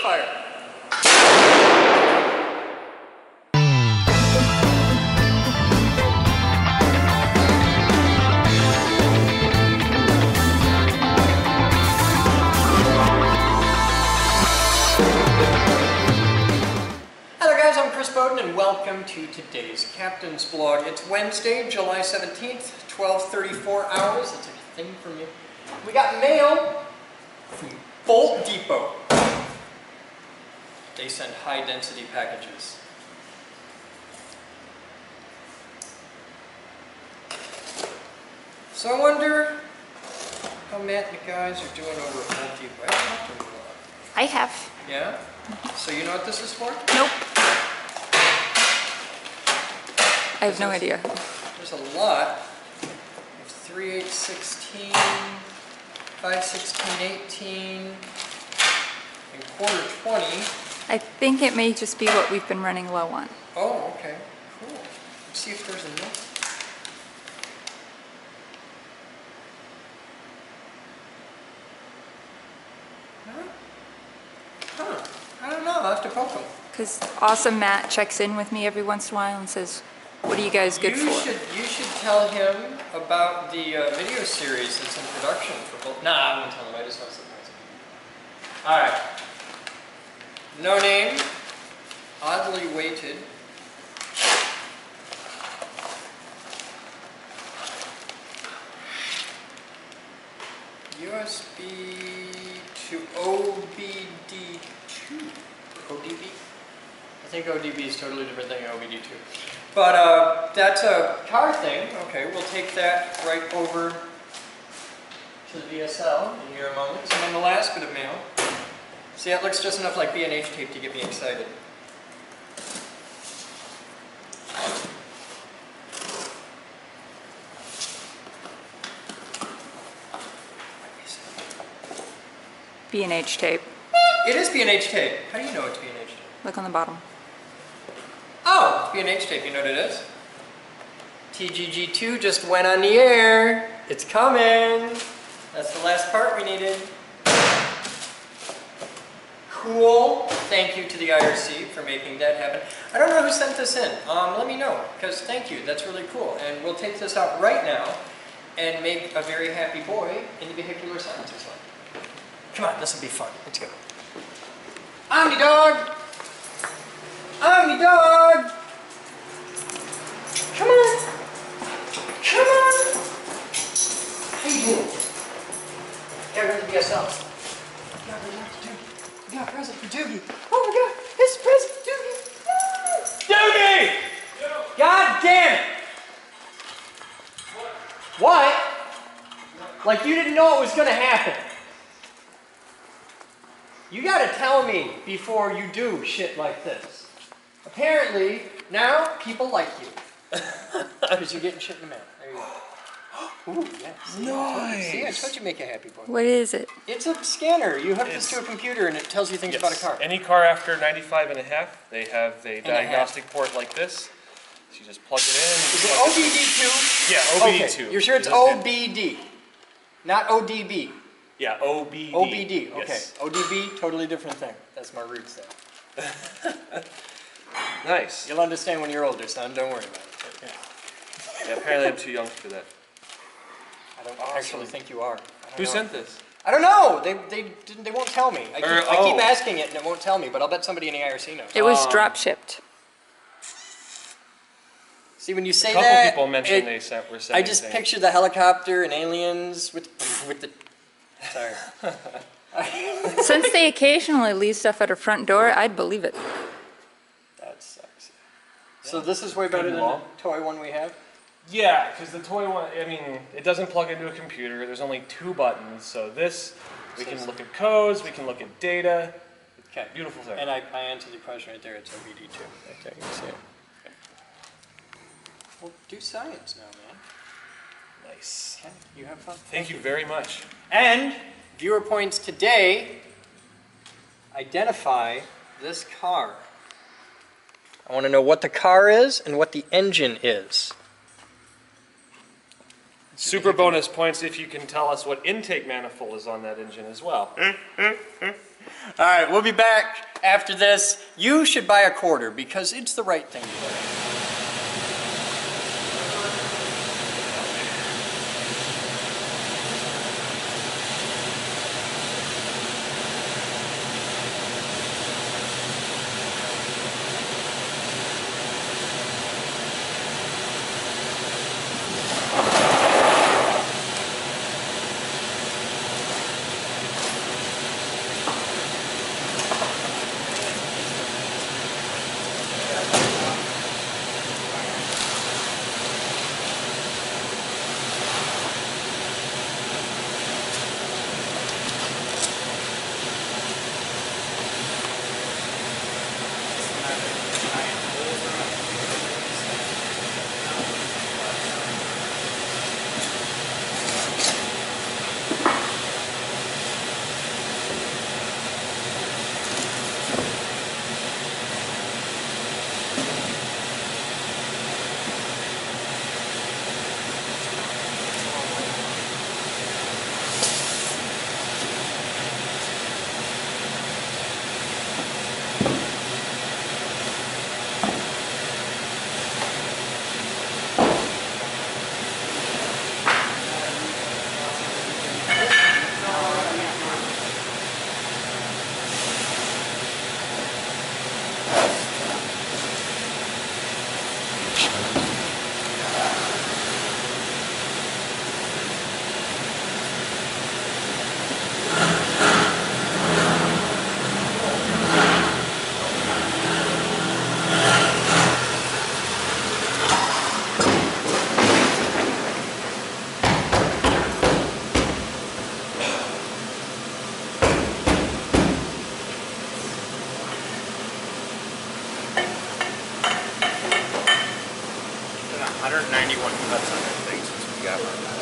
fire. Boden, and welcome to today's Captain's Blog. It's Wednesday, July 17th, 12:34 hours. That's a thing for me. We got mail from Bolt Depot. They send high-density packages. So I wonder how Matt and the guys are doing over at Bolt Depot. I haven't talked to them in a while. I have. Yeah? So you know what this is for? Nope. I have no idea. There's a lot of 3/8/16, 5/16/18, and quarter 20. I think it may just be what we've been running low on. Oh, okay, cool. Let's see if there's a note. Huh? I don't know. I'll have to poke them. Because awesome Matt checks in with me every once in a while and says, "What are you guys good for?" You should tell him about the video series that's in production for both. Nah, I won't tell him. I just want to surprise him. All right. No name. Oddly weighted. USB to OBD2. ODB? I think ODB is a totally different thing than OBD2. But that's a car thing. Okay, we'll take that right over to the VSL in here a moment. And then the last bit of mail. See, that looks just enough like B&H tape to get me excited. B&H tape. It is B&H tape. How do you know it's B&H tape? Look on the bottom. Oh, it's B&H tape. You know what it is? TGG2 just went on the air. It's coming. That's the last part we needed. Cool. Thank you to the IRC for making that happen. I don't know who sent this in. Let me know, because thank you. That's really cool. And we'll take this out right now and make a very happy boy in the vehicular silencer's line. Come on, this will be fun. Let's go. Omni dog! Omni dog! Come on! Come on! How you doing? Got rid of the VSL. We got a present for Doogie. Oh my god! It's a present for Doogie! Doogie! God damn it! What? Like you didn't know it was gonna happen. You gotta tell me before you do shit like this. Apparently, now people like you. Because you're getting shit in the mail. There you go. Ooh, yeah. See, nice. See, I told you make a happy boy. What is it? It's a scanner. You hook this to a computer and it tells you things about a car. Any car after 95.5, they have a diagnostic port like this. So you just plug it in. Is it OBD2? Yeah, OBD2. Okay. You're sure it's OBD? Not ODB? Yeah, OBD. OBD, okay. Yes. ODB, totally different thing. That's my roots there. Nice. You'll understand when you're older, son. Don't worry about it. Yeah, apparently I'm too young for that. I don't actually think you are. Who sent this? I don't know. They won't tell me. I keep asking it and it won't tell me, but I'll bet somebody in the IRC knows. It was drop shipped. See, when you say a couple that, people mentioned were sending I just picture the helicopter and aliens with the. Sorry. Since they occasionally leave stuff at our front door, I'd believe it. That sucks. So this is way better than the toy one we have? Yeah, because the toy one, I mean, it doesn't plug into a computer. There's only 2 buttons. So this, we can look at codes, we can look at data. Okay. Beautiful thing. And I answered the question right there. It's OBD2. Right there. You can see it. Okay. Well, do science now, man. Nice. Okay. You have fun. Thank you very much. And viewer points today, identify this car. I want to know what the car is and what the engine is. Super bonus points if you can tell us what intake manifold is on that engine as well. All right, we'll be back after this. You should buy a quarter because it's the right thing to do.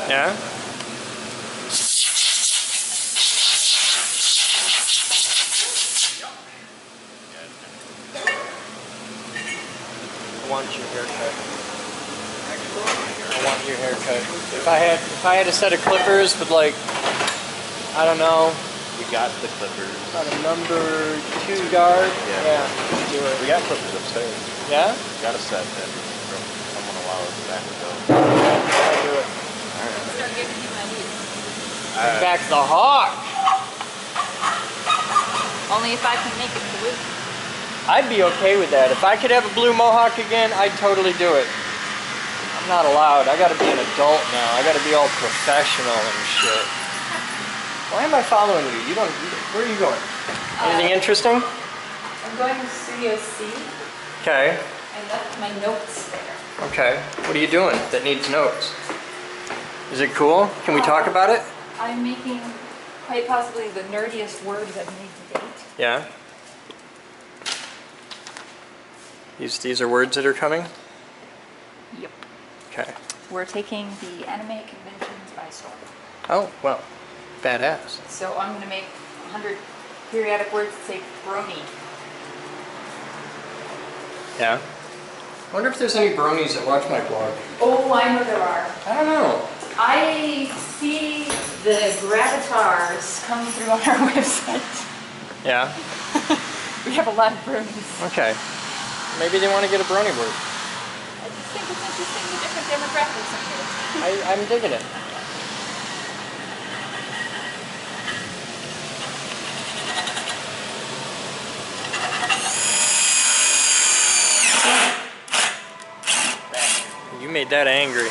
Yeah? I want your haircut. I want your haircut. If I had a set of clippers with like, I don't know, We got the clippers. about a number 2 yard. Yeah. Let's do it. We got clippers upstairs. Yeah? We got a set that from someone a while back ago. I'll do it. Start giving you ideas. Bring back the hawk. Only if I can make it blue. I'd be okay with that. If I could have a blue mohawk again, I'd totally do it. I'm not allowed. I gotta be an adult now. I gotta be all professional and shit. Why am I following you? Where are you going? Anything interesting? I'm going to Studio C. Okay. I left my notes there. Okay. What are you doing that needs notes? Is it cool? Can we talk about it? I'm making quite possibly the nerdiest words I've made to date. Yeah. These are words that are coming? Yep. Okay. We're taking the anime conventions by storm. Oh, well, badass. So I'm going to make 100 periodic words that say brony. Yeah. I wonder if there's any bronies that watch my blog. Oh, I know there are. I don't know. I see the gratitars come through on our website. Yeah? We have a lot of bronies. Okay. Maybe they want to get a brony word. I just think it's interesting the different demographics in here. I'm digging it. You made that angry.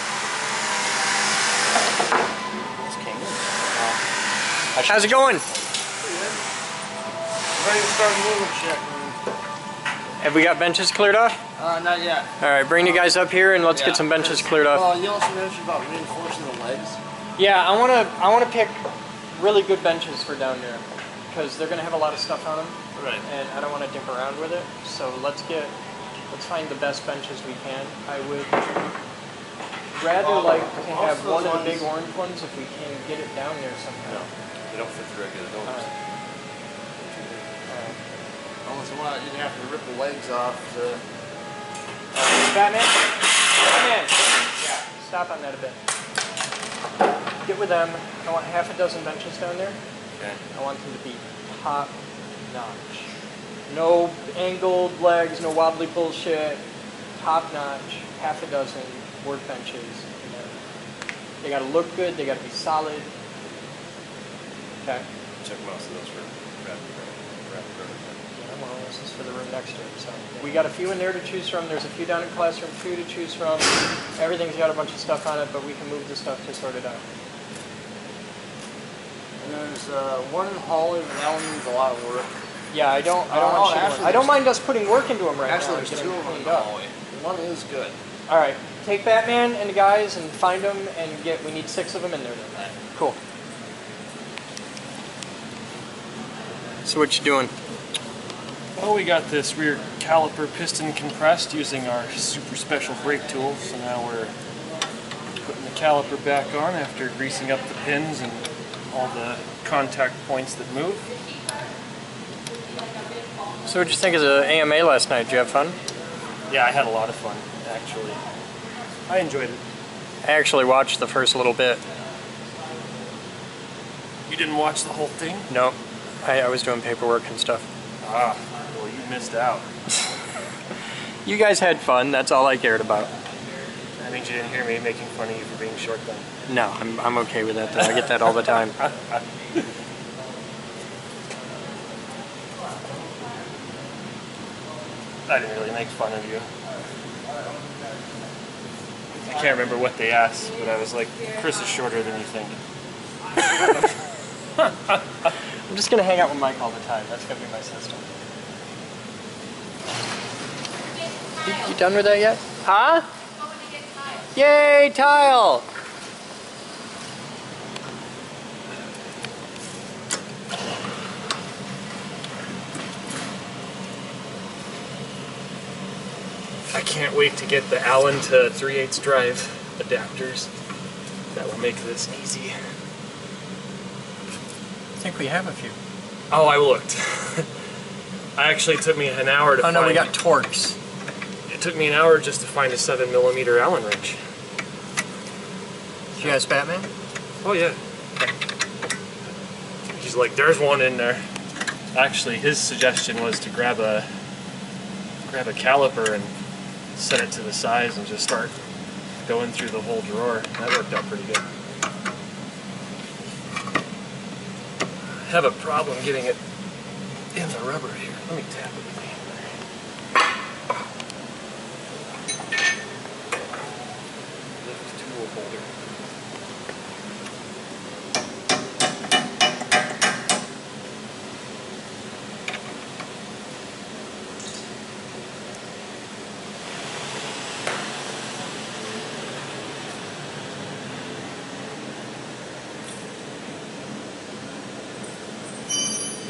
How's it going? Ready to start moving shit. Have we got benches cleared off? Not yet. All right, bring you guys up here and let's get some benches cleared off. Well, you also mentioned about reinforcing the legs. Yeah, I wanna pick really good benches for down there because they're gonna have a lot of stuff on them, Right. and I don't want to dip around with it. So let's find the best benches we can. I would rather like to have one of the big orange ones if we can get it down there somehow. They don't fit the regular doors. Alright. Unless you want, you'd have to rip the legs off to... Batman? Batman! Yeah. Stop on that a bit. Get with them. I want half a dozen benches down there. Okay. I want them to be top notch. No angled legs, no wobbly bullshit. Top notch, half a dozen workbenches. They gotta look good, they gotta be solid. Okay. Check most of those for rapid prototype. Yeah, well, this is for the room next to it. So we got a few in there to choose from. There's a few down in classroom 2 to choose from. Everything's got a bunch of stuff on it, but we can move the stuff to sort it out. And there's one in the hallway, but that one needs a lot of work. Yeah, I don't Oh, want shit actually, on- I don't mind us putting work into them right Actually, now. there's and 2 getting of them in cleaned the up. hallway. One is good. All right, take Batman and the guys and find them and we need 6 of them in there then. Cool. So what you doing? Well, we got this rear caliper piston compressed using our super special brake tool. So now we're putting the caliper back on after greasing up the pins and all the contact points that move. So what'd you think of the AMA last night? Did you have fun? Yeah, I had a lot of fun, actually. I enjoyed it. I actually watched the first little bit. You didn't watch the whole thing? No, I was doing paperwork and stuff. Ah, well, you missed out. You guys had fun, that's all I cared about. That means you didn't hear me making fun of you for being short then. No, I'm okay with that though. I get that all the time. I didn't really make fun of you. I can't remember what they asked, but I was like, Chris is shorter than you think. I'm just gonna hang out with Mike all the time. That's gonna be my system. You done with that yet? Huh? Yay, tile! I can't wait to get the Allen to 3/8 drive adapters. That will make this easy. I think we have a few. Oh, I looked. Actually, it took me an hour to Oh find. no, we got Torx. It took me an hour just to find a 7mm Allen wrench. Did you ask Batman? Oh yeah. He's like, there's one in there. Actually, his suggestion was to grab a caliper and set it to the size and just start going through the whole drawer. That worked out pretty good. I have a problem getting it in the rubber here. Let me tap it with my hand there. Lift tool holder.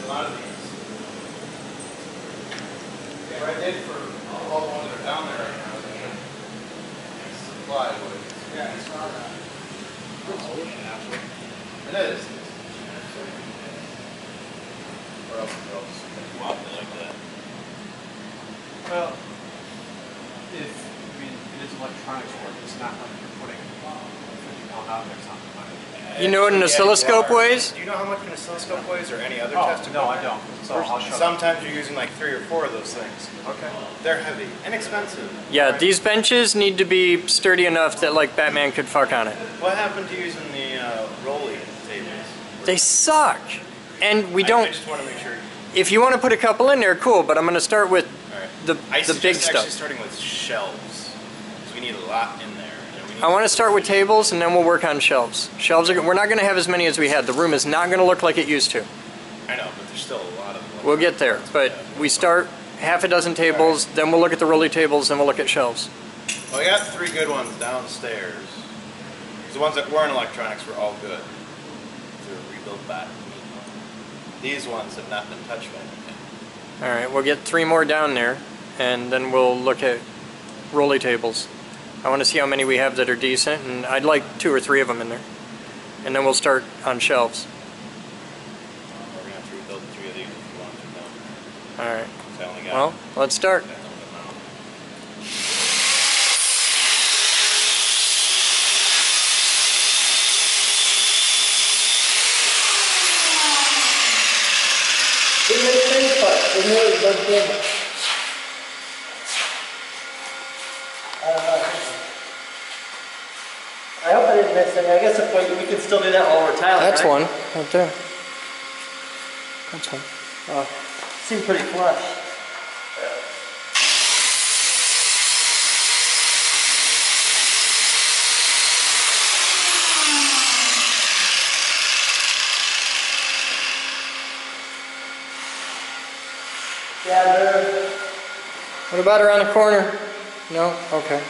A lot of these. Yeah, what I did for all the ones that are down there right now is supply wood. Yeah, it's not that. It is. Or else they'll just wobbly like that. Well, it is electronics work, it's not like you're putting 50 pound objects on the money. You know what an oscilloscope weighs? Do you know how much an oscilloscope weighs or any other Oh, test no, I equipment? don't. So I'll show Sometimes you're using like 3 or 4 of those things. Okay. They're heavy and expensive. Yeah, these benches need to be sturdy enough that like Batman could fuck on it. What happened to using the rolly tables? They suck. And we I don't, just want to make sure. if you want to put a couple in there, cool, but I'm gonna start with Alright. the I big suggest actually stuff. starting with shelves. Because we need a lot in there. And we need I want to start with tables and then we'll work on shelves. Shelves are, we're not gonna have as many as we had. The room is not gonna look like it used to. I know, but there's still a lot of them. We'll get there, but we start half a dozen tables, then we'll look at the rolly tables, then we'll look at shelves. Well, I got 3 good ones downstairs. 'Cause the ones that were in electronics were all good. They were rebuilt back. These ones have not been touched by anything. All right, we'll get 3 more down there, and then we'll look at rolly tables. I want to see how many we have that are decent, and I'd like 2 or 3 of them in there. And then we'll start on shelves. We're going to have to rebuild 3 of these if you want to know. All right, So I only got well, let's start. that little amount. Didn't make sense, but they knew it was done camera. I don't know. I hope I didn't miss any. I guess if we can still do that while we're tiling. That's right? one right there. That's one. Oh, seemed pretty flush. Yeah, there. What about around the corner? No? Okay.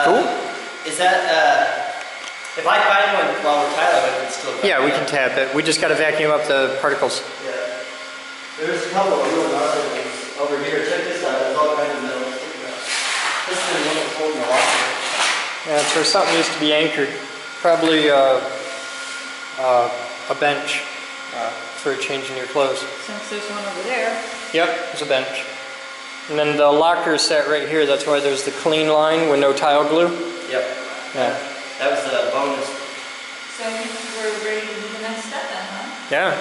Cool. Is that, if I find one while we're tiling, we can still... Yeah, we can tap it. We just got to vacuum up the particles. Yeah. There's a couple of real gnarly ones over here. Check this out. There's all kinds of metal sticking out. This is the one that's holding the locker. Yeah, it's where something used to be anchored. Probably a bench for changing your clothes. Since there's one over there. Yep, there's a bench. And then the locker is set right here. That's why there's the clean line with no tile glue. Yep. Yeah. That was the bonus. So we're ready to do the next step then, huh? Yeah.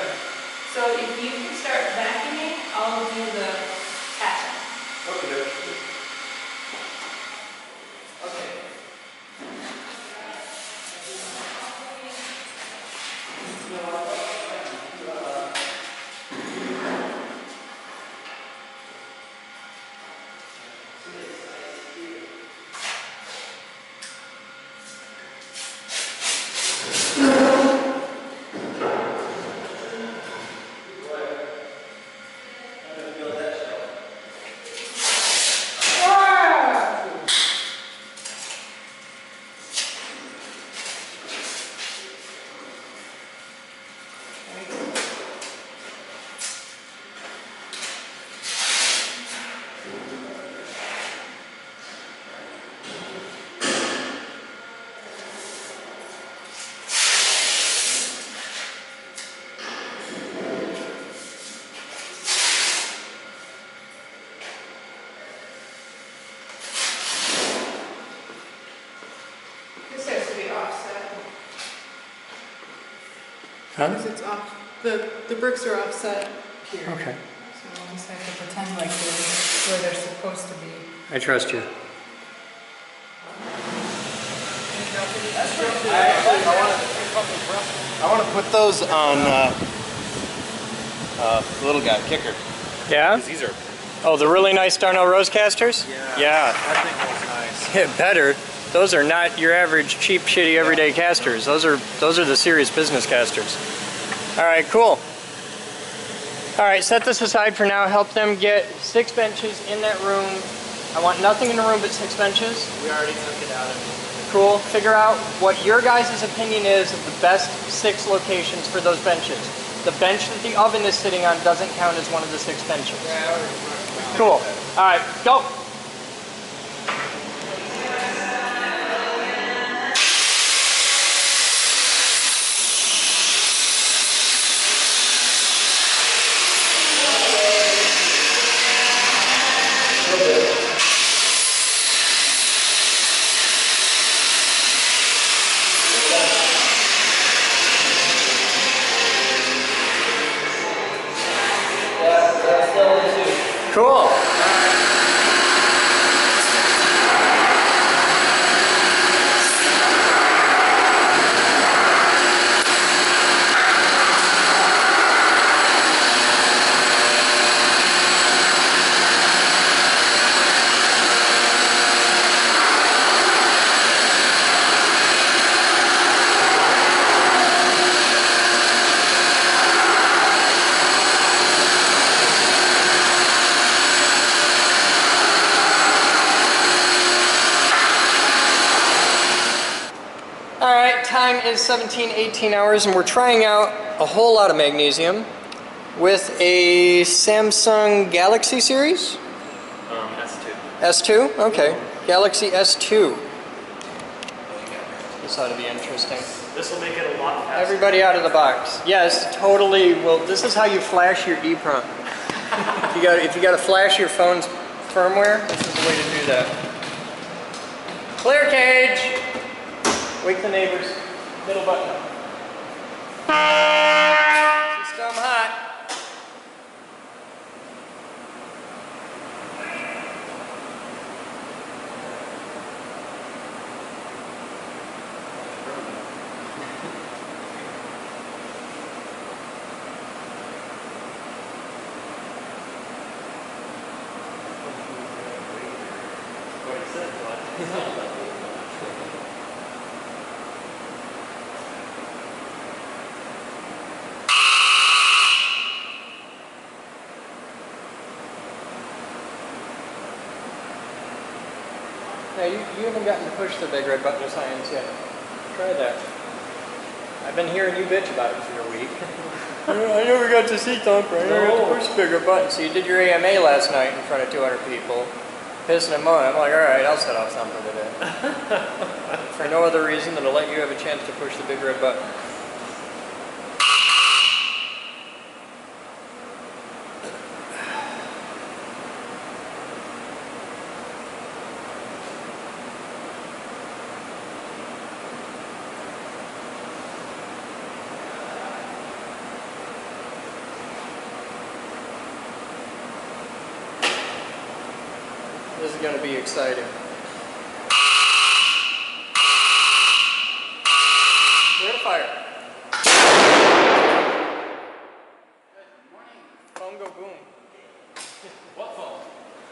So if you can start vacuuming, I'll do the patching. Okay. Okay. This has to be offset. Huh? Because it's off, the bricks are offset here. Okay. So we'll just have to pretend like they're where they're supposed to be. I trust you. I want to put those on the little guy, kicker. Yeah? 'Cause these are, Oh, the really nice Darnell Rose casters? Yeah. that thing looks nice. Yeah, better. Those are not your average cheap, shitty, everyday casters. Those are the serious business casters. All right, cool. All right, set this aside for now. Help them get 6 benches in that room. I want nothing in the room but 6 benches. We already took it out. Cool. Figure out what your guys' opinion is of the best 6 locations for those benches. The bench that the oven is sitting on doesn't count as one of the 6 benches. Cool. All right, go. Cool. Time is 17, 18 hours, and we're trying out a whole lot of magnesium with a Samsung Galaxy series? S2. S2? Okay. Galaxy S2. This ought to be interesting. This will make it a lot faster. Everybody out of the box. Yes, totally. Well, this is how you flash your EEPROM. if you got to flash your phone's firmware, this is the way to do that. Clear cage. Wake the neighbors. Middle button. System Now, you haven't gotten to push the big red button of science yet. Try that. I've been hearing you bitch about it for a week. I never got to see Thumper. I never got to push the bigger button. So you did your AMA last night in front of 200 people. Pissing and moaning. I'm like, alright, I'll set off Thumper today. For no other reason than to let you have a chance to push the big red button. This is going to be exciting. We're to fire. Phone go boom. What phone?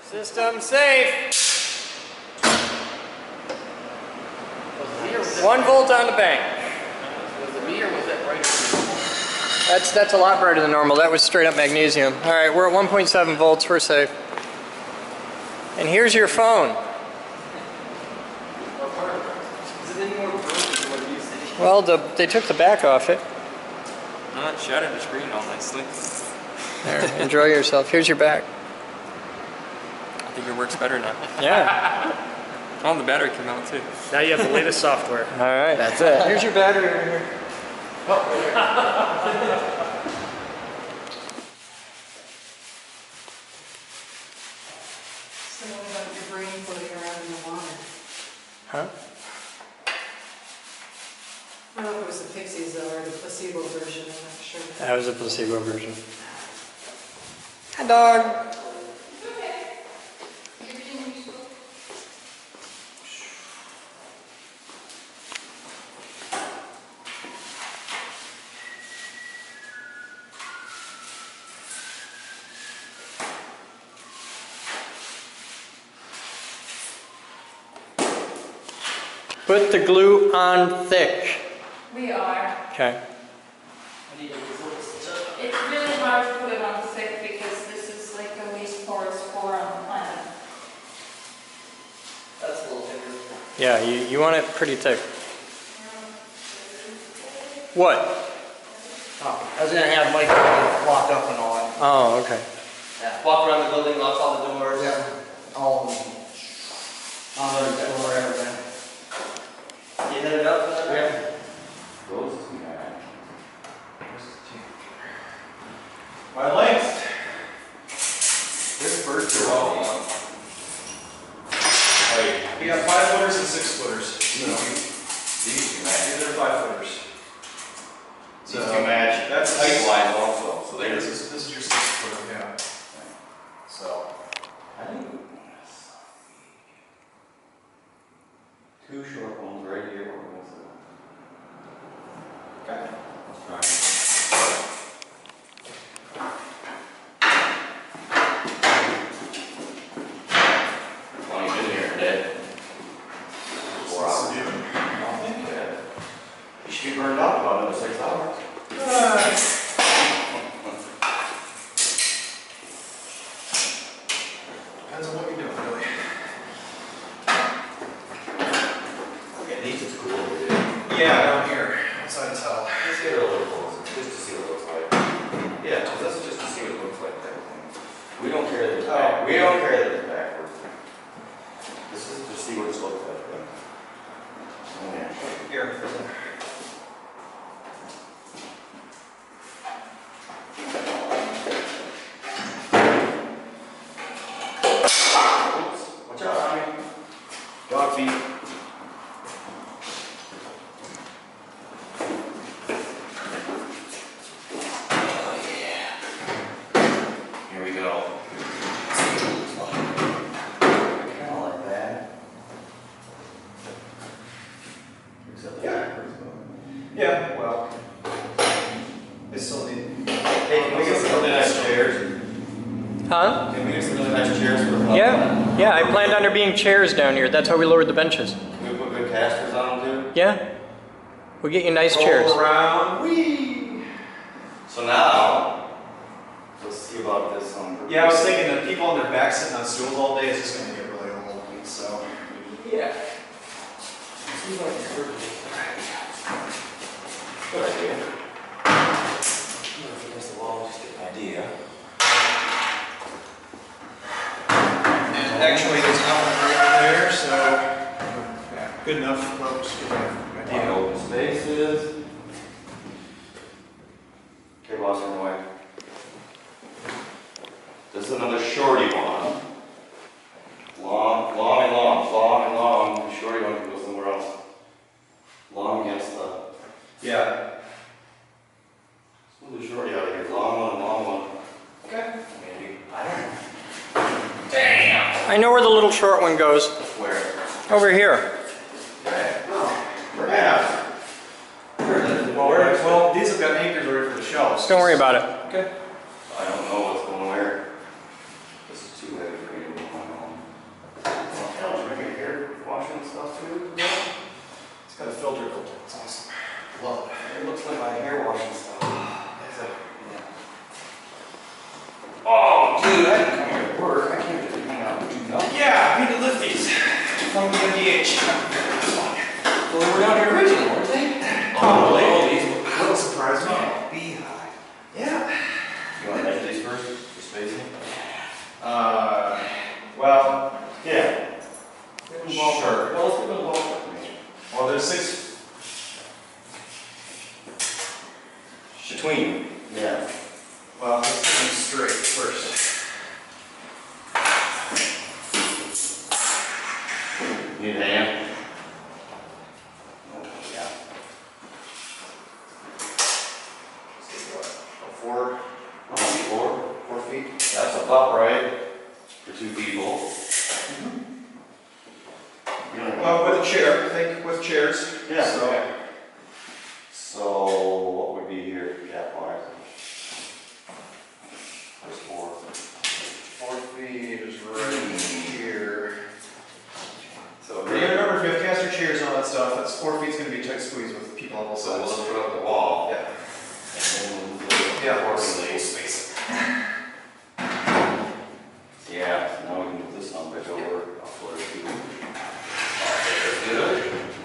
System safe. Was it me or was it 1 volt on the bank. Was it me or was that brighter? That's a lot brighter than normal. That was straight up magnesium. All right, we're at 1.7 volts. We're safe. And here's your phone. Is it any more broken than what it used to be? Well, they took the back off it. No, it shattered the screen all nicely. There, enjoy yourself. Here's your back. I think it works better now. Yeah. Oh, the battery came out too. Now you have the latest software. All right. That's it. Here's your battery over here. So what about your brain floating around in the water? Huh? I don't know if it was the Pixies though, or the placebo version, I'm not sure. That was a placebo version. Hi, dog. Put the glue on thick. We are. Okay. It's really hard to put it on thick because this is like the least porous core on the planet. That's a little thicker. Yeah, you want it pretty thick. What? Oh, I was gonna have Mike locked up and all that. Oh, okay. Yeah. Walk around the building, lock all the doors. Yeah. All on the door, everything. You hit it up? Yeah. My length. This bird's are all we got 5 footers and 6 footers. These two match. These are 5 footers. These two match. That's height wise also. So they This is your 6 footer, yeah. So I think 2 short ones right here. okay. Let's try. Well, you've been here today. 4 hours. Yeah. You should be burned out about another 6 hours. Depends on what you're doing, really. Okay, these is cool. Dude. Yeah, down here, outside the hell. Let's get it a little closer, just to see what it looks like. Yeah, this is just to see what it looks like. We don't care that it's back. We don't care that it's backwards. This is to see what it looks like. Oh, yeah. Here. Oops. Watch out, Tommy. Dog feet. Here we go. Kind of like that. Except the backwards, though. Yeah, well. They still need. Hey, can we get some of that chairs? Huh? Can we get some really nice chairs for the Yeah, yeah, I planned on there being chairs down here. That's how we lowered the benches. Can we put good casters on them too? Yeah, we'll get you nice chairs. Roll around, whee! So now, let's see about this one. Yeah, I was thinking that people on their back sitting on stools all day is just gonna get really old, so. Yeah. Good idea. Against the wall, just get an idea. And actually, there's nothing right there, so, yeah, good enough, folks, give me an Any idea. open spaces. Okay, boss, run away. This is another shorty one. Long, long and long, long and long. The shorty one can go somewhere else. Long against the. Yeah. Let's move the shorty out of here. Long one and long one. Okay. Maybe. I don't know. I know where the little short one goes. Where? Over here. Okay. Perhaps. Well, these have got anchors ready for the shelves. Don't worry about it. Okay. I don't know what's going where. This is too heavy for me to move my own. Oh, bring your hair washing stuff too? It's got a filter coat. It's awesome. Love it. It looks like my hair washing stuff. Oh, dude, I can come here to work. I can't just hang out and do nothing. Yeah, I need to lift these from the MDH. Well, they were down here originally, weren't they? Probably. Oh, these. That'll surprise me. Beehive. Yeah. You want to measure these first for spacing? Well, Yeah. sure. Well, let's give them a ballpark. Well, there's 6. Between. Yeah. Well, let's get them straight first. Need a hand? Yeah. Let's see what? 4 4 feet. That's about right for 2 people. You don't know. With a chair, I think, with chairs. Yeah. So, Okay. So what would be here gap wise? There's 4. 4 feet is right here. So You gotta remember, if you have caster chairs and all that stuff, that's 4 feet's gonna be tight squeeze with people on both So let's sides. put up the wall. Yeah. And then we'll do it Yeah, accordingly. space. Yeah, so now we can move this on back over. I'll put it to. That's good.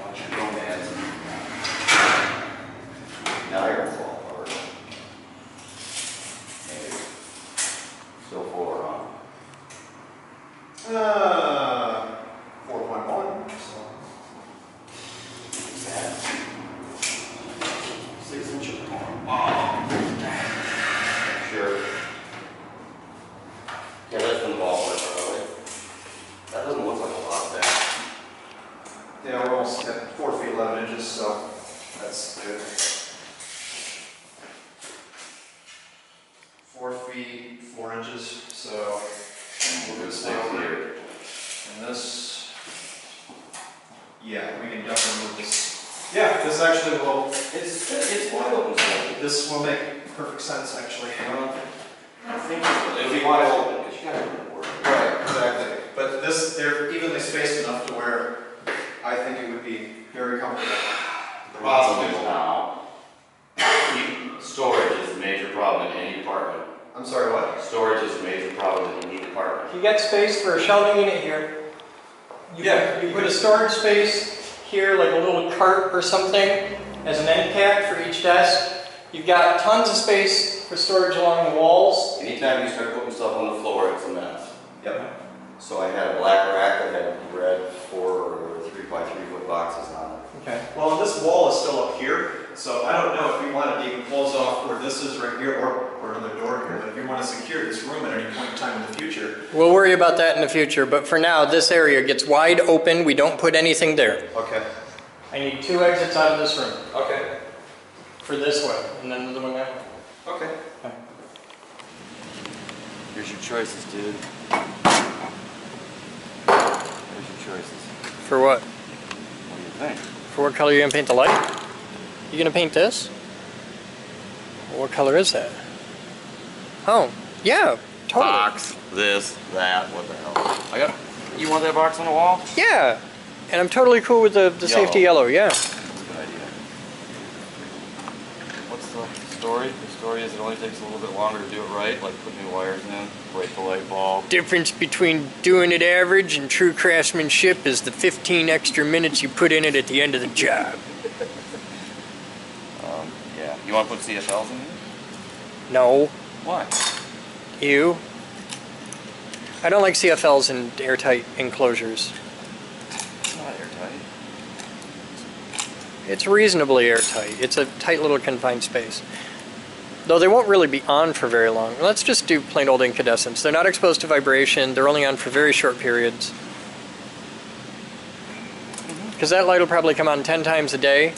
Watch your go, man. Now you're gonna fall apart. Maybe. Still 4, huh? 4.1. So. Bad. 6 inches more. Sure. Yeah, that's from the ballpark, probably. That doesn't look like a lot there. Yeah, we're almost at 4 feet 11 inches, so that's good. 4 feet 4 inches, so we're gonna stay over here. And this, yeah, we can definitely move this. Yeah, this actually will, It's wide open, so this will make perfect sense, actually. I think it'll be wide open, because you gotta work. Right, exactly. But this, they're evenly spaced enough to where I think it would be very comfortable. The problem is now, storage is a major problem in any apartment. I'm sorry, what? Storage is a major problem in any apartment. You got space for a shelving unit here. You put a storage space here, like a little cart or something, as an end cap for each desk. You've got tons of space for storage along the walls. Anytime you start putting stuff on the floor, it's a mess. Yep. So I had a black rack that had red 4 or 3 by 3 foot boxes on it. Okay. Well, this wall is still up here, so I don't know if we want to even close off where this is right here, or another door here, but if you want to secure this room at any point in time in the future. We'll worry about that in the future, but for now, this area gets wide open. We don't put anything there. Okay. I need 2 exits out of this room Okay. for this way, and then another one that way. Okay. Here's your choices, dude. Here's your choices. For what? What do you think? For what color you gonna paint the light? You gonna paint this? What color is that? Oh, yeah, Totally. box, this, that, what the hell. You want that box on the wall? Yeah, and I'm totally cool with the safety yellow, yeah. Good idea. What's the story? The story is it only takes a little bit longer to do it right, like put new wires in, break the light bulb. Difference between doing it average and true craftsmanship is the 15 extra minutes you put in it at the end of the job. Yeah. You want to put CFLs in here? No. Why? Ew. I don't like CFLs in airtight enclosures. It's not airtight. It's reasonably airtight. It's a tight little confined space. Though they won't really be on for very long. Let's just do plain old incandescents. They're not exposed to vibration. They're only on for very short periods. Because that light will probably come on 10 times a day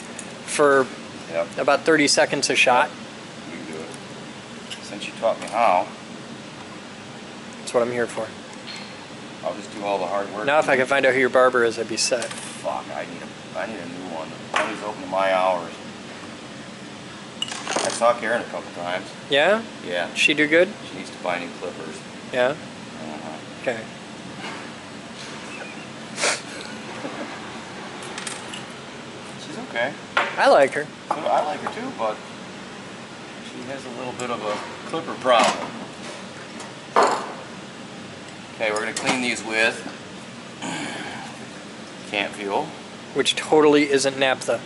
for about 30 seconds a shot. You can do it. Since you taught me how, That's what I'm here for. I'll just do all the hard work. Now if I can find out who your barber is, I'd be set. Fuck, I need a new one. Only's open to my hours. I saw Karen a couple times. Yeah? Yeah. She do good? She needs to buy new clippers. Yeah? Okay. She's okay. I like her. So I like her too, but she has a little bit of a clipper problem. Okay, we're gonna clean these with camp fuel. Which totally isn't naphtha.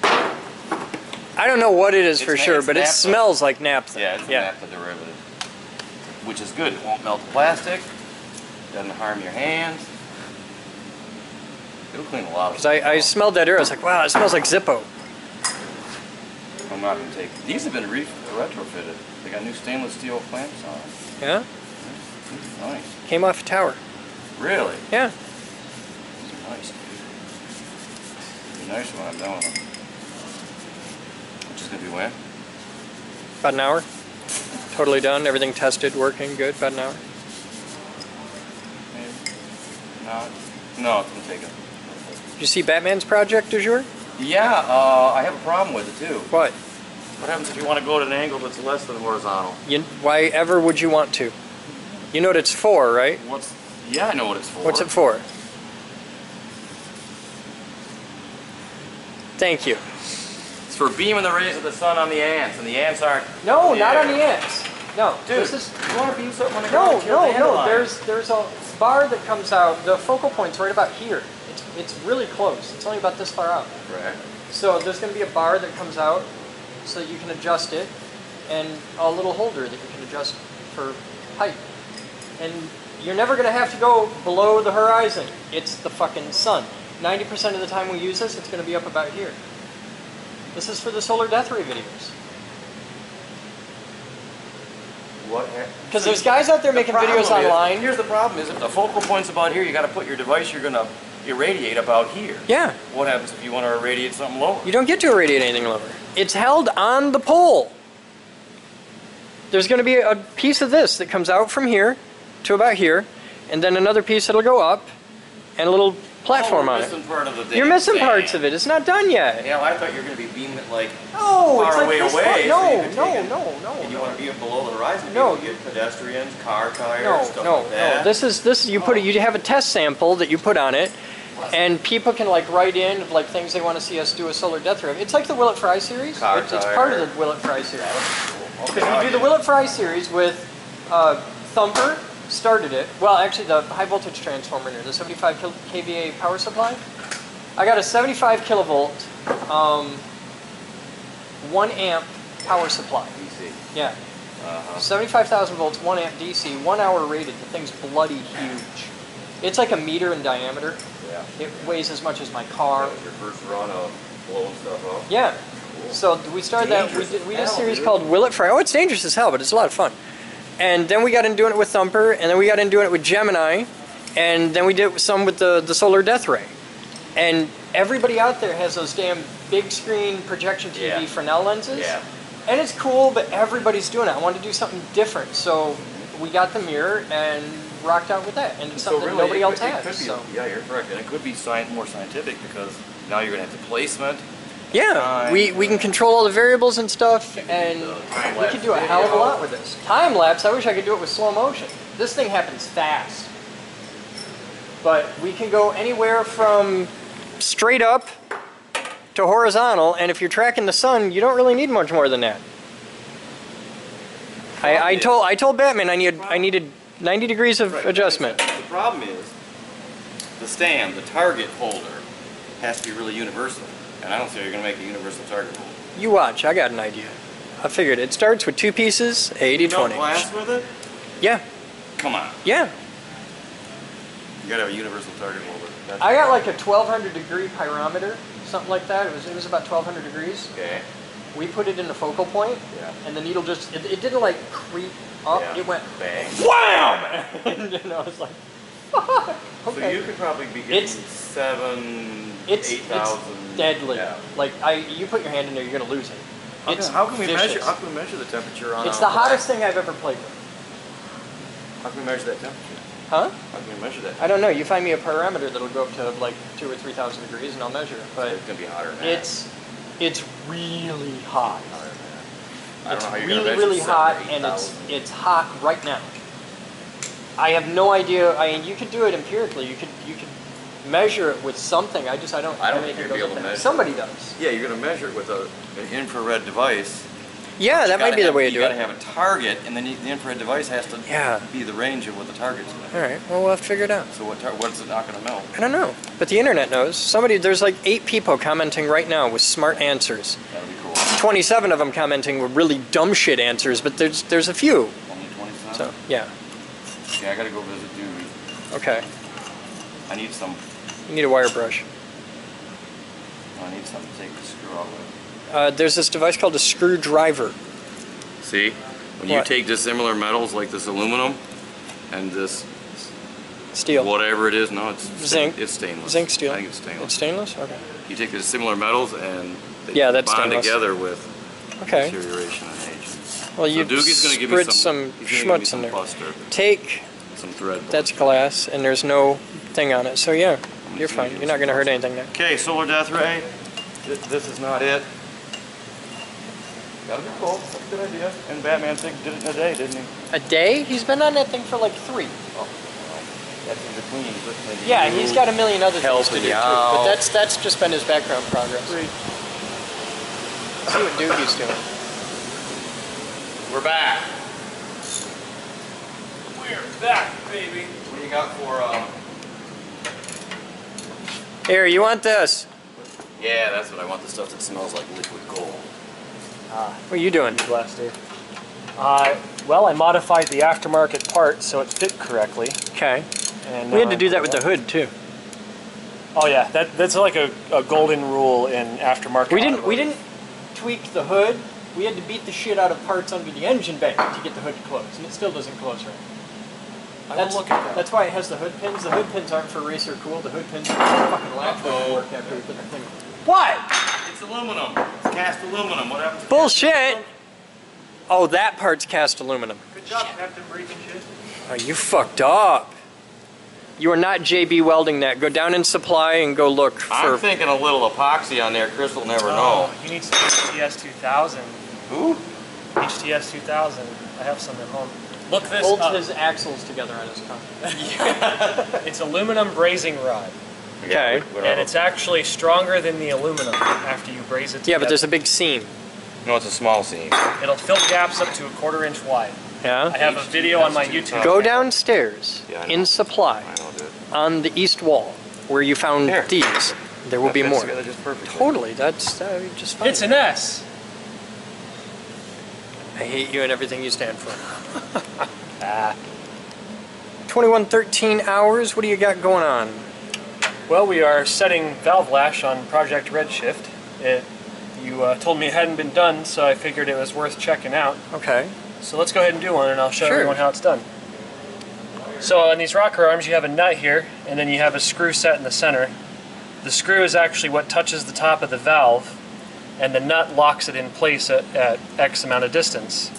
I don't know what it is for sure, but it naphtha. smells like naphtha. Yeah, it's a naphtha derivative. Which is good. It won't melt the plastic. Doesn't harm your hands. It'll clean a lot of Because I smelled that earlier. I was like, wow, it smells like Zippo. I'm not going to take... These have been retrofitted. They got new stainless steel clamps on them. Yeah? Nice. Came off a tower. Really? Yeah. These are nice, dude. It'll be nice when I'm done with them. Which is going to be when? About an hour. Totally done. Everything tested, working good. About an hour. Maybe. No, it's going to take a... Did you see Batman's project du jour? Yeah, I have a problem with it too. What? What happens if you want to go at an angle that's less than horizontal? Why ever would you want to? You know what it's for, right? Yeah, I know what it's for. What's it for? Thank you. It's for beaming the rays of the sun on the ants, and the ants aren't... No, not on the ants. No, Dude, this is... you want to beam something on the No, ground? Kill the no. dandelion. There's a bar that comes out. The focal point's right about here. It's really close. It's only about this far out. Right. So there's going to be a bar that comes out so you can adjust it, and a little holder that you can adjust for height. And you're never going to have to go below the horizon. It's the fucking sun. 90% of the time we use this, it's going to be up about here. This is for the solar death ray videos. Because there's guys out there making videos online. Here's the problem: is if the focal point's about here, you got to put your device you're going to irradiate about here. Yeah. What happens if you want to irradiate something lower? You don't get to irradiate anything lower. It's held on the pole. There's going to be a piece of this that comes out from here to about here, and then another piece that'll go up, and a little platform on it. Part of the You're missing parts of it. It's not done yet. Yeah, well, I thought you were going to be beaming it like No, it's far like away this away. far. so No, you could take it. no. And you want to beam it below the horizon? No. You get pedestrians, car tires, stuff like that. This you put it. You have a test sample that you put on it, and people can like write in like things they want to see us do a solar death ray. It's like the Will It Fry series. It's part of the Will It Fry series. Because we do the Will It Fry series with Thumper. Started it. Well, actually, the high voltage transformer here, the 75 kVA power supply. I got a 75 kilovolt, 1 amp power supply. DC. Yeah. 75,000 volts, 1 amp DC, 1 hour rated. The thing's bloody huge. It's like a meter in diameter. Yeah. It weighs as much as my car. That was your first run of blowing stuff up? Yeah. So we started that. We did a series called Will It Fry. Oh, it's dangerous as hell, but it's a lot of fun. And then we got into doing it with Thumper, and then we got into doing it with Gemini, and then we did some with the solar death ray. And everybody out there has those damn big screen projection TV Fresnel lenses. Yeah. And it's cool, but everybody's doing it. I wanted to do something different, so we got the mirror and rocked out with that. And it's something that nobody else has. Yeah, you're correct. And it could be more scientific because now you're going to have the placement. Yeah, we can control all the variables and stuff, and we can do a hell of a lot with this. Time lapse, I wish I could do it with slow motion. This thing happens fast. But we can go anywhere from straight up to horizontal, and if you're tracking the sun, you don't really need much more than that. I told Batman I needed 90 degrees of adjustment. The problem is the stand, the target holder, has to be really universal. And I don't see how you're going to make a universal target holder. You watch, I got an idea. I figured it starts with 2 pieces, 80-20. You don't glass with it? Yeah. Come on. Yeah. You gotta have a universal target holder. I got like a 1200 degree pyrometer, something like that. It was about 1200 degrees. Okay. We put it in the focal point, and the needle just, it didn't like creep up, it went bang. Wham! And you know, it's like, okay. So you could probably be getting 7,000, 8,000. It's deadly. Yeah. Like, you put your hand in there, you're gonna lose it. How can we vicious. measure the temperature on? It's the hottest thing I've ever played with. How can we measure that temperature? Huh? How can we measure that? I don't know. You find me a pyrometer that'll go up to like 2,000 or 3,000 degrees, and I'll measure it. But it's gonna be hotter than that. It's really hot. I don't know how you're really, gonna measure really 7,000 hot, or and 8,000. it's hot right now. I have no idea. I mean, you could do it empirically. You could measure it with something. I don't think you're gonna be able to measure. Somebody does. Yeah, you're gonna measure it with an infrared device. Yeah, that might be the way to do it. You gotta have a target, and then the infrared device has to be the range of what the target's gonna be. All right. Well, we'll have to figure it out. So what's it not gonna melt? I don't know, but the internet knows. There's like 8 people commenting right now with smart answers. That'll be cool. 27 of them commenting with really dumb shit answers, but there's a few. Only 27? So, yeah. Yeah, I gotta go visit Dewey. Okay. I need some. You need a wire brush. I need something to take the screw out with. There's this device called a screwdriver. See? When you take dissimilar metals like this aluminum and this steel, whatever it is, no, it's zinc. It's stainless. Zinc steel. I think it's stainless. It's stainless? Okay. You take the similar metals and they that's bond stainless. together with Okay. deterioration and age. Well, you spread some schmutz in there. Take some thread. That's glass, and there's no thing on it. So yeah, you're fine. You're not going to hurt anything there. Okay, solar death ray. This is not it. That'd be cool. That's a good idea. And Batman did it in a day, didn't he? A day? He's been on that thing for like 3. Oh, that's in between. Yeah, he's got a million other things to do too. out. But that's just been his background progress. See what Doogie's doing. We're back. We're back, baby. What do you got for Here, you want this? Yeah, that's what I want. The stuff that smells like liquid gold. What are you doing? Glass, Dave. Well, I modified the aftermarket part so it fit correctly. Okay. And We had to do that with the hood too. Oh yeah, that's like a golden rule in aftermarket. We didn't tweak the hood. We had to beat the shit out of parts under the engine bay to get the hood to close, and it still doesn't close right. Look at that. That's why it has the hood pins. The hood pins aren't for racer cool. The hood pins are for fucking latch won't work after we put the thing. What? It's aluminum. It's cast aluminum. What happens? Bullshit! Oh, that part's cast aluminum. Good job, Captain Breaking shit. Oh, you fucked up. You are not JB welding that. Go down in supply and go look for. I'm thinking a little epoxy on there. Chris will never know. You need some HTS 2000. Who? HTS 2000. I have some at home. Look this Holds up. his axles together on his car. It's aluminum brazing rod. Okay. And it's actually stronger than the aluminum after you braze it together. Yeah, but there's a big seam. No, it's a small seam. It'll fill gaps up to a 1/4 inch wide. Yeah. I have a video on my YouTube. Go downstairs Yeah, I know. in supply I know, dude. on the east wall where you found Here. these. There will be That fits more. together just perfectly. Totally. That's just fine. It's an S. I hate you and everything you stand for. 2113 hours. What do you got going on? Well, we are setting valve lash on Project Redshift. You told me it hadn't been done, so I figured it was worth checking out. Okay. So let's go ahead and do one, and I'll show Sure. everyone how it's done. So on these rocker arms, you have a nut here, and then you have a screw set in the center. The screw is actually what touches the top of the valve, and the nut locks it in place at X amount of distance.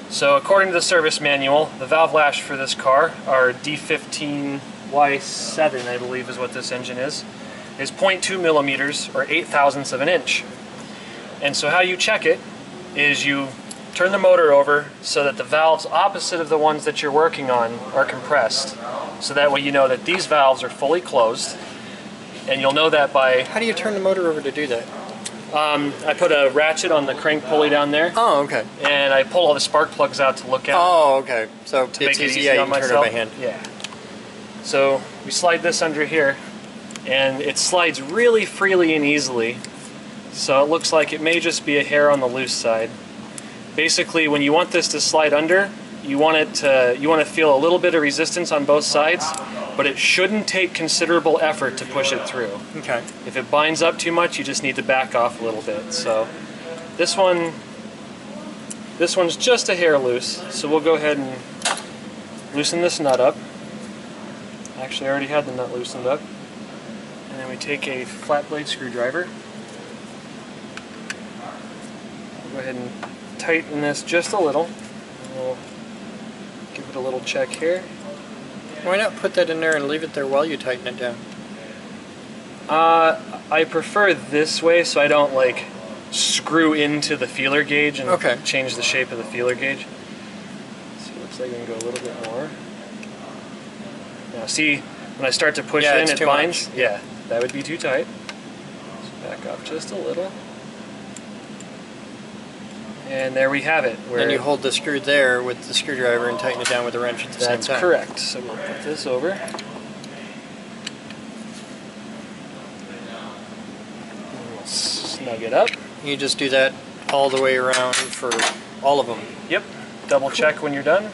So according to the service manual, the valve lash for this car, our D15Y7 I believe is what this engine is 0.2 millimeters or 8 thousandths of an inch. And so how you check it is you turn the motor over so that the valves opposite of the ones that you're working on are compressed. So that way you know that these valves are fully closed. And you'll know that by... How do you turn the motor over to do that? I put a ratchet on the crank pulley down there. Oh, okay. And I pull all the spark plugs out to look at. Oh, okay. So to make it easy yeah, you on can turn it myself. by hand. Yeah. So we slide this under here, and it slides really freely and easily. So it looks like it may just be a hair on the loose side. Basically, when you want this to slide under, you want to feel a little bit of resistance on both sides, but it shouldn't take considerable effort to push it through. Okay. If it binds up too much, you just need to back off a little bit. So this one's just a hair loose, so we'll go ahead and loosen this nut up. Actually, I already had the nut loosened up. And then we take a flat blade screwdriver. We'll go ahead and tighten this just a little. And we'll give it a little check here. Why not put that in there and leave it there while you tighten it down? I prefer this way so I don't like screw into the feeler gauge and change the shape of the feeler gauge. So it looks like we can go a little bit more. Now see, when I start to push in, it binds. Much. Yeah, that would be too tight. So back up just a little. And there we have it. Then you hold the screw there with the screwdriver and tighten it down with the wrench at the same time. That's correct. So we'll put this over. We'll snug it up. You just do that all the way around for all of them. Yep. Double check when you're done.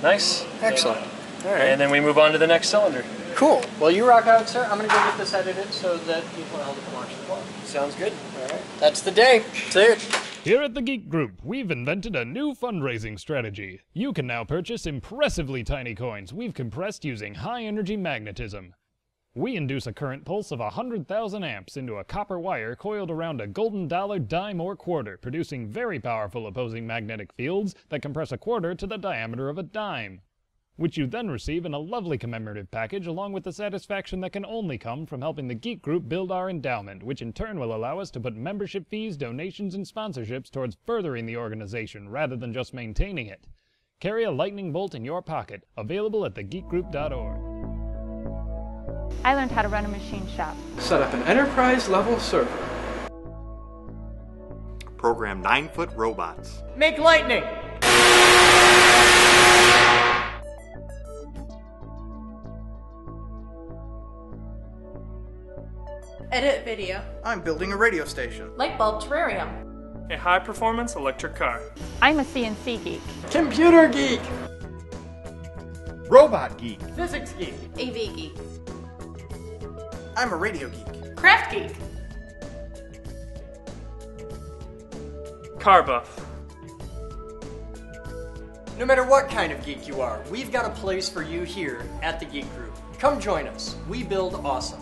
Nice. Excellent. All right. And then we move on to the next cylinder. Cool. Well, you rock out, sir. I'm going to go get this edited so that people know how to watch the vlog. Sounds good. All right. That's the day. That's it. Here at the Geek Group, we've invented a new fundraising strategy. You can now purchase impressively tiny coins we've compressed using high-energy magnetism. We induce a current pulse of 100,000 amps into a copper wire coiled around a golden dollar, dime, or quarter, producing very powerful opposing magnetic fields that compress a quarter to the diameter of a dime, which you then receive in a lovely commemorative package along with the satisfaction that can only come from helping the Geek Group build our endowment, which in turn will allow us to put membership fees, donations, and sponsorships towards furthering the organization rather than just maintaining it. Carry a lightning bolt in your pocket, available at thegeekgroup.org. I learned how to run a machine shop. Set up an enterprise-level server. Program 9-foot robots. Make lightning! Edit video. I'm building a radio station. Light bulb terrarium. A high-performance electric car. I'm a CNC geek. Computer geek! Robot geek. Physics geek! AV geek. I'm a radio geek. Craft geek. Car buff. No matter what kind of geek you are, we've got a place for you here at the Geek Group. Come join us. We build awesome.